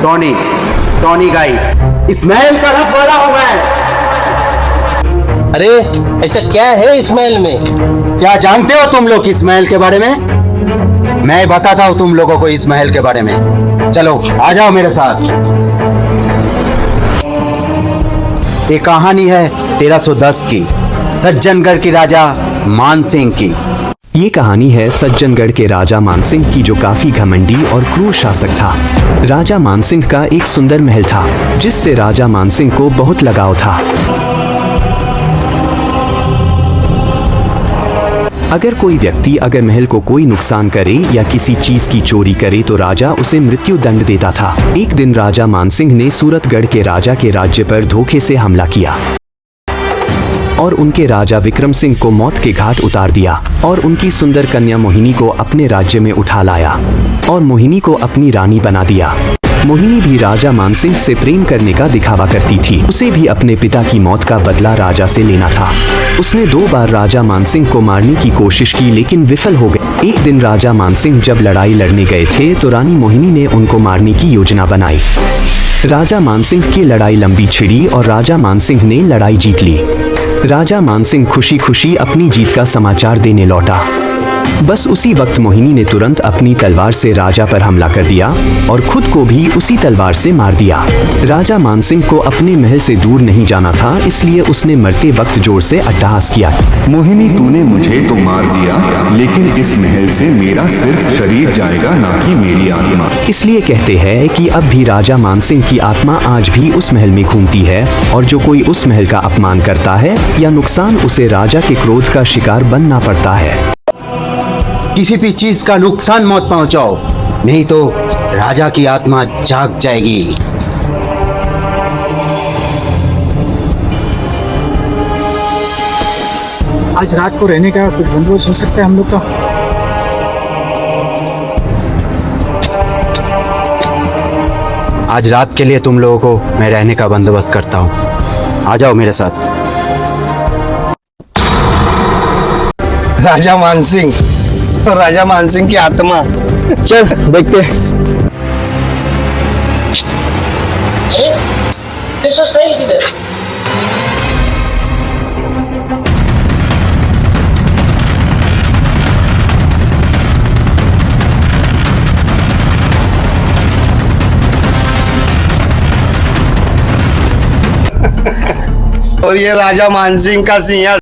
Tony Tony गाई इस महल का रखवाला हूं मैं। अरे ऐसा क्या है इस महल में? क्या जानते हो तुम लोग इस महल के बारे में? मैं बताता हूं तुम लोगों को इस महल के बारे में। चलो आ जाओ मेरे साथ। ये कहानी है 1310 की, सज्जनगढ़ की राजा मानसिंह की। ये कहानी है सज्जनगढ़ के राजा मानसिंह की, जो काफी घमंडी और क्रूर शासक था। राजा मानसिंह का एक सुंदर महल था जिससे राजा मानसिंह को बहुत लगाव था। अगर कोई व्यक्ति अगर महल को कोई नुकसान करे या किसी चीज की चोरी करे तो राजा उसे मृत्यु दंड देता था। एक दिन राजा मानसिंह ने सूरतगढ़ के राजा के राज्य पर धोखे से हमला किया और उनके राजा विक्रम सिंह को मौत के घाट उतार दिया और उनकी सुंदर कन्या मोहिनी को अपने राज्य में उठा लाया और मोहिनी को अपनी रानी बना दिया। मोहिनी भी राजा मानसिंह से प्रेम करने का दिखावा करती थी। उसे भी अपने पिता की मौत का बदला राजा से लेना था। उसने 2 बार राजा मानसिंह को मारने की कोशिश की लेकिन विफल हो गई। एक दिन राजा मानसिंह जब लड़ाई लड़ने गए थे तो रानी मोहिनी ने उनको मारने की योजना बनाई। राजा मानसिंह की लड़ाई लंबी छिड़ी और राजा मानसिंह ने लड़ाई जीत ली। राजा मानसिंह खुशी खुशी अपनी जीत का समाचार देने लौटा। बस उसी वक्त मोहिनी ने तुरंत अपनी तलवार से राजा पर हमला कर दिया और खुद को भी उसी तलवार से मार दिया। राजा मानसिंह को अपने महल से दूर नहीं जाना था, इसलिए उसने मरते वक्त जोर से अट्टहास किया। मोहिनी, तूने मुझे तो मार दिया, लेकिन इस महल से मेरा सिर्फ शरीर जाएगा, ना कि मेरी आत्मा। इसलिए कहते हैं कि अब भी राजा मानसिंह की आत्मा आज भी उस महल में घूमती है और जो कोई उस महल का अपमान करता है या नुकसान, उसे राजा के क्रोध का शिकार बनना पड़ता है। किसी भी चीज का नुकसान मत पहुंचाओ, नहीं तो राजा की आत्मा जाग जाएगी। आज रात को रहने का कुछ बंदोबस्त हो सकता है हम लोग का? आज रात के लिए तुम लोगों को मैं रहने का बंदोबस्त करता हूँ। आ जाओ मेरे साथ। राजा मानसिंह की आत्मा। चल देखते। और ये राजा मानसिंह का सिंहासन